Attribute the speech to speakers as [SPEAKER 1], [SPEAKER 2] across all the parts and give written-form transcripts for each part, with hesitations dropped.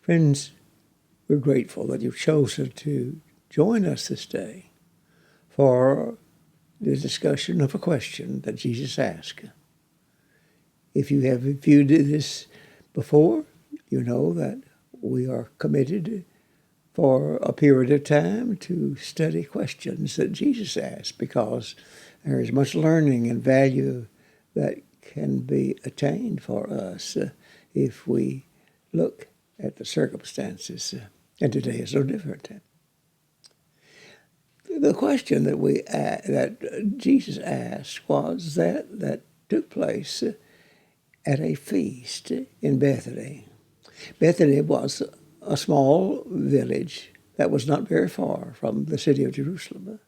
[SPEAKER 1] Friends, we're grateful that you've chosen to join us this day for the discussion of a question that Jesus asked. If you have viewed this before, you know that we are committed for a period of time to study questions that Jesus asked, because there is much learning and value that can be attained for us if we look at the circumstances. And today is no different. The question that Jesus asked was that took place at a feast in Bethany. Bethany was a small village that was not very far from the city of Jerusalem.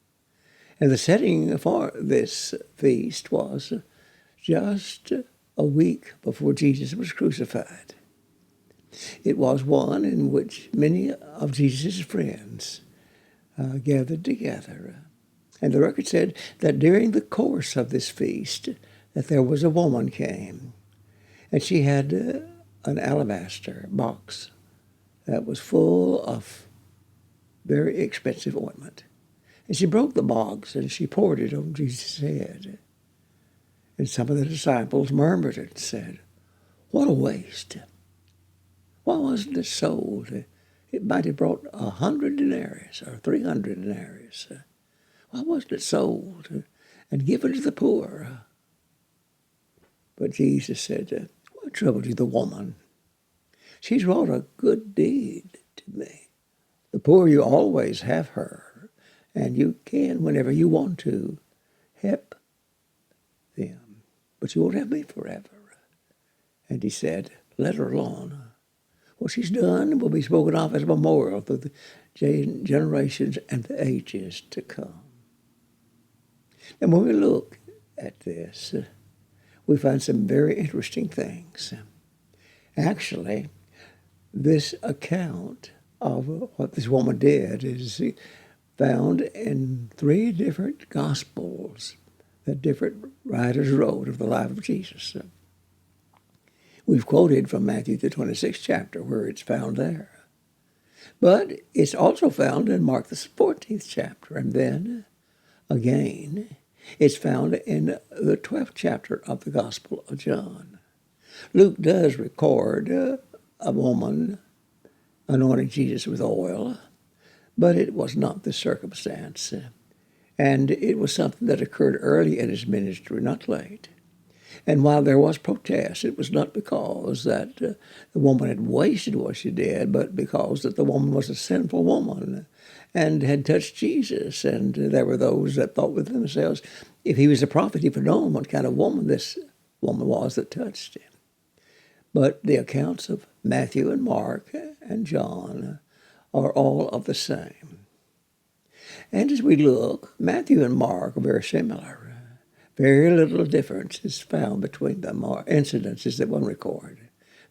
[SPEAKER 1] And the setting for this feast was just a week before Jesus was crucified. It was one in which many of Jesus' friends gathered together. And the record said that during the course of this feast, that there was a woman came, and she had an alabaster box that was full of very expensive ointment. And she broke the box and she poured it on Jesus' head. And some of the disciples murmured and said, "What a waste. Why wasn't it sold? It might have brought 100 denarius or 300 denarius. Why wasn't it sold and given to the poor?" But Jesus said, "What trouble you, the woman? She's wrought a good deed to me. The poor you always have her, and you can, whenever you want to, help them. But you won't have me forever." And he said, "Let her alone. What she's done will be spoken of as a memorial through the generations and the ages to come." And when we look at this, we find some very interesting things. Actually, this account of what this woman did is found in 3 different Gospels that different writers wrote of the life of Jesus. We've quoted from Matthew, the 26th chapter, where it's found there. But it's also found in Mark, the 14th chapter. And then, again, it's found in the 12th chapter of the Gospel of John. Luke does record a woman anointing Jesus with oil, but it was not the circumstance. And it was something that occurred early in his ministry, not late. And while there was protest, it was not because that the woman had wasted what she did, but because that the woman was a sinful woman and had touched Jesus. And there were those that thought with themselves, if he was a prophet, he would have known what kind of woman this woman was that touched him. But the accounts of Matthew and Mark and John are all of the same. And as we look, Matthew and Mark are very similar. Very little difference is found between them, or incidences that one record.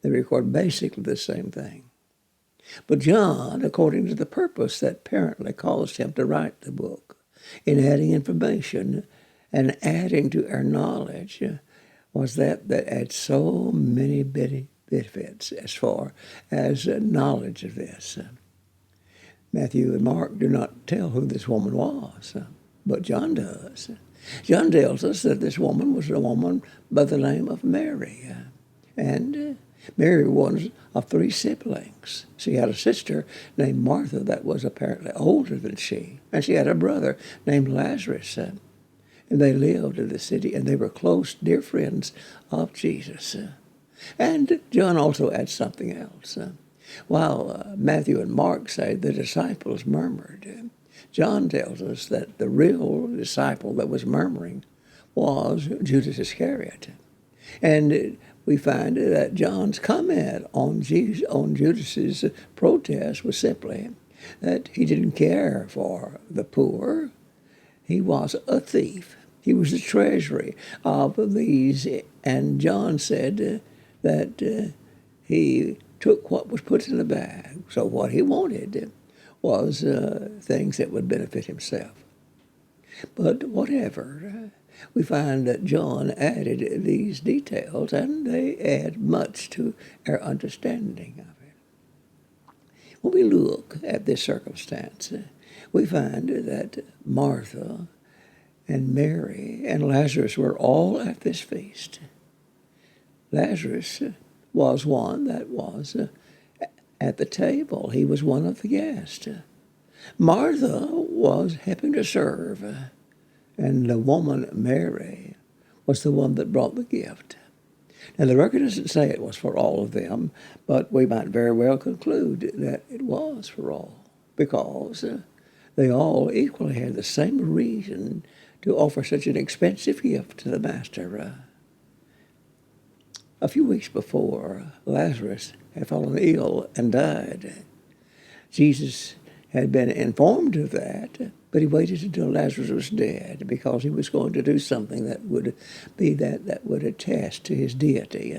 [SPEAKER 1] They record basically the same thing. But John, according to the purpose that apparently caused him to write the book, in adding information and adding to our knowledge, was that adds so many benefits as far as knowledge of this. Matthew and Mark do not tell who this woman was, but John does. John tells us that this woman was a woman by the name of Mary. And Mary was of 3 siblings. She had a sister named Martha that was apparently older than she. And she had a brother named Lazarus. And they lived in the city, and they were close, dear friends of Jesus. And John also adds something else. While Matthew and Mark say the disciples murmured, John tells us that the real disciple that was murmuring was Judas Iscariot. And we find that John's comment on Judas's protest was simply that he didn't care for the poor. He was a thief. He was the treasury of these. And John said that he took what was put in the bag. So what he wanted was things that would benefit himself. But whatever, we find that John added these details, and they add much to our understanding of it. When we look at this circumstance, we find that Martha and Mary and Lazarus were all at this feast. Lazarus was one that was at the table. He was one of the guests. Martha was helping to serve, and the woman, Mary, was the one that brought the gift. Now, the record doesn't say it was for all of them, but we might very well conclude that it was for all, because they all equally had the same reason to offer such an expensive gift to the Master. A few weeks before, Lazarus had fallen ill and died. Jesus had been informed of that, but he waited until Lazarus was dead because he was going to do something that would attest to his deity.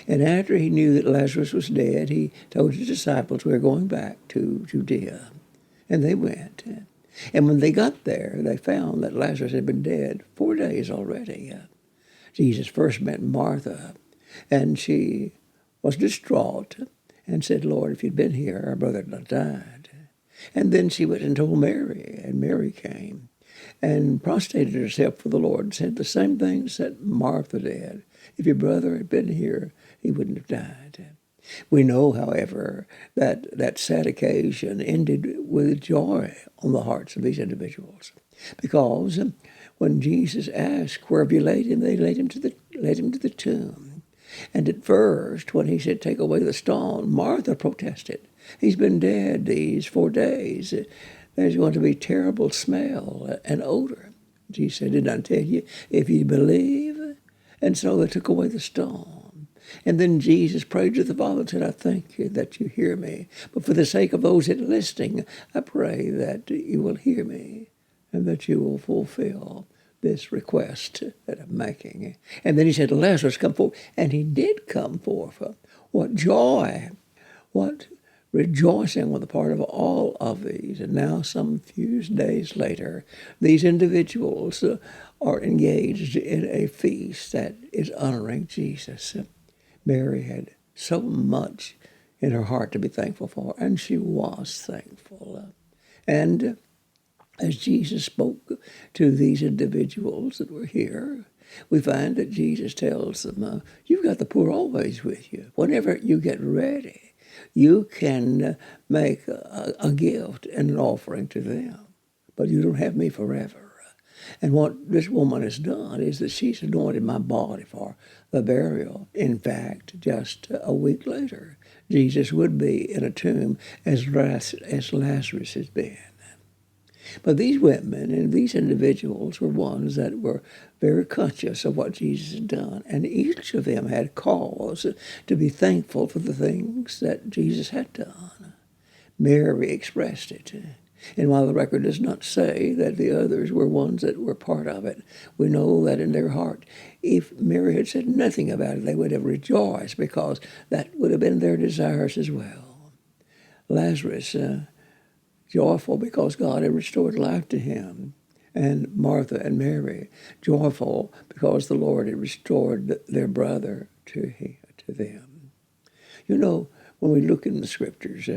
[SPEAKER 1] And after he knew that Lazarus was dead, he told his disciples, "We're going back to Judea." And they went. And when they got there, they found that Lazarus had been dead 4 days already. Jesus first met Martha, and she was distraught and said, "Lord, if you'd been here, our brother had not died." And then she went and told Mary, and Mary came and prostrated herself for the Lord and said the same things that Martha did. If your brother had been here, he wouldn't have died. We know, however, that that sad occasion ended with joy on the hearts of these individuals, because when Jesus asked, "Where have you laid him?" they led him to the tomb. And at first, when he said, "Take away the stone," Martha protested. "He's been dead these 4 days. There's going to be terrible smell and odor." Jesus said, "Did I tell you, if you believe?" And so they took away the stone. And then Jesus prayed to the Father and said, "I thank you that you hear me. But for the sake of those that are listening, I pray that you will hear me and that you will fulfill this request that I'm making." And then he said, "Lazarus, come forth." And he did come forth. What joy, what rejoicing on the part of all of these. And now, some few days later, these individuals are engaged in a feast that is honoring Jesus. Mary had so much in her heart to be thankful for, and she was thankful. And as Jesus spoke to these individuals that were here, we find that Jesus tells them, "You've got the poor always with you. Whenever you get ready, you can make a gift and an offering to them, but you don't have me forever." And what this woman has done is that she's anointed my body for the burial. In fact, just a week later, Jesus would be in a tomb as Lazarus has been. But these women and these individuals were ones that were very conscious of what Jesus had done, and each of them had cause to be thankful for the things that Jesus had done. Mary expressed it. And while the record does not say that the others were ones that were part of it, we know that in their heart, if Mary had said nothing about it, they would have rejoiced, because that would have been their desires as well. Lazarus, joyful because God had restored life to him, and Martha and Mary, joyful because the Lord had restored their brother to them. You know, when we look in the Scriptures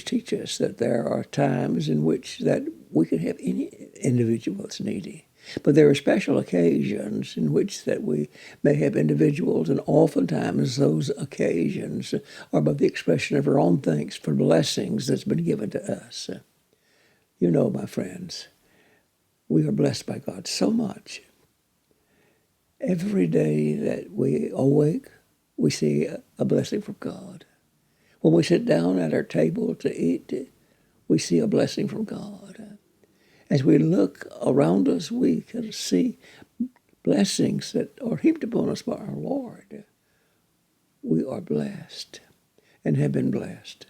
[SPEAKER 1] teach us that there are times in which that we can have any individual that's needy. But there are special occasions in which that we may have individuals, and oftentimes those occasions are but the expression of our own thanks for blessings that's been given to us. You know, my friends, we are blessed by God so much. Every day that we awake, we see a blessing from God. When we sit down at our table to eat, we see a blessing from God. As we look around us, we can see blessings that are heaped upon us by our Lord. We are blessed and have been blessed.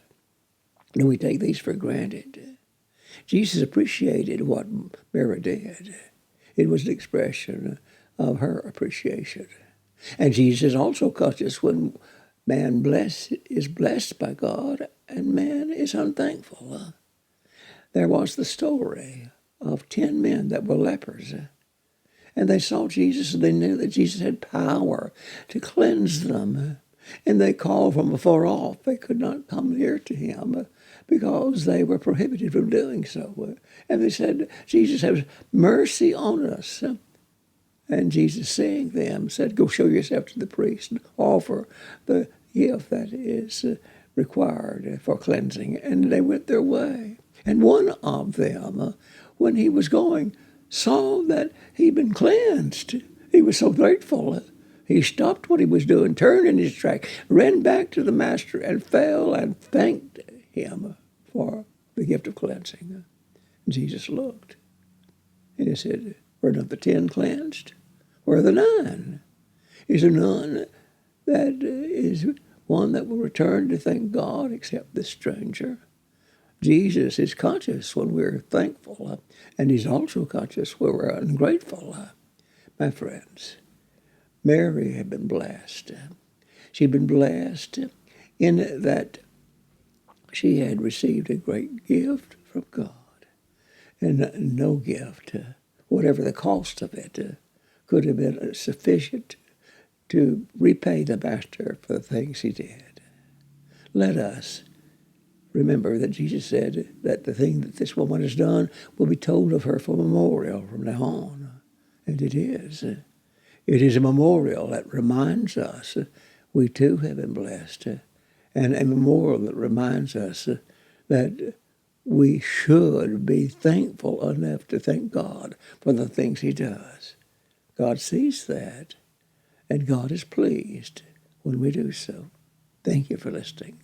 [SPEAKER 1] And we take these for granted. Jesus appreciated what Mary did. It was an expression of her appreciation. And Jesus is also conscious when man is blessed by God and man is unthankful. There was the story of 10 men that were lepers. And they saw Jesus, and they knew that Jesus had power to cleanse them. And they called from afar off. They could not come near to him because they were prohibited from doing so. And they said, Jesus, have mercy on us. And Jesus, seeing them, said, go show yourself to the priest and offer the gift that is required for cleansing. And they went their way. And one of them, when he was going, saw that he'd been cleansed. He was so grateful. He stopped what he was doing, turned in his track, ran back to the master, and fell and thanked him for the gift of cleansing. Jesus looked, and he said, were not the 10 cleansed? Where are the 9? Is there none that is one that will return to thank God except this stranger? Jesus is conscious when we're thankful, and he's also conscious when we're ungrateful. My friends, Mary had been blessed. She'd been blessed in that she had received a great gift from God. And no gift, whatever the cost of it, could have been sufficient to repay the Master for the things he did. Let us remember that Jesus said that the thing that this woman has done will be told of her for memorial from now on. And it is. It is a memorial that reminds us we too have been blessed, and a memorial that reminds us that we should be thankful enough to thank God for the things he does. God sees that, and God is pleased when we do so. Thank you for listening.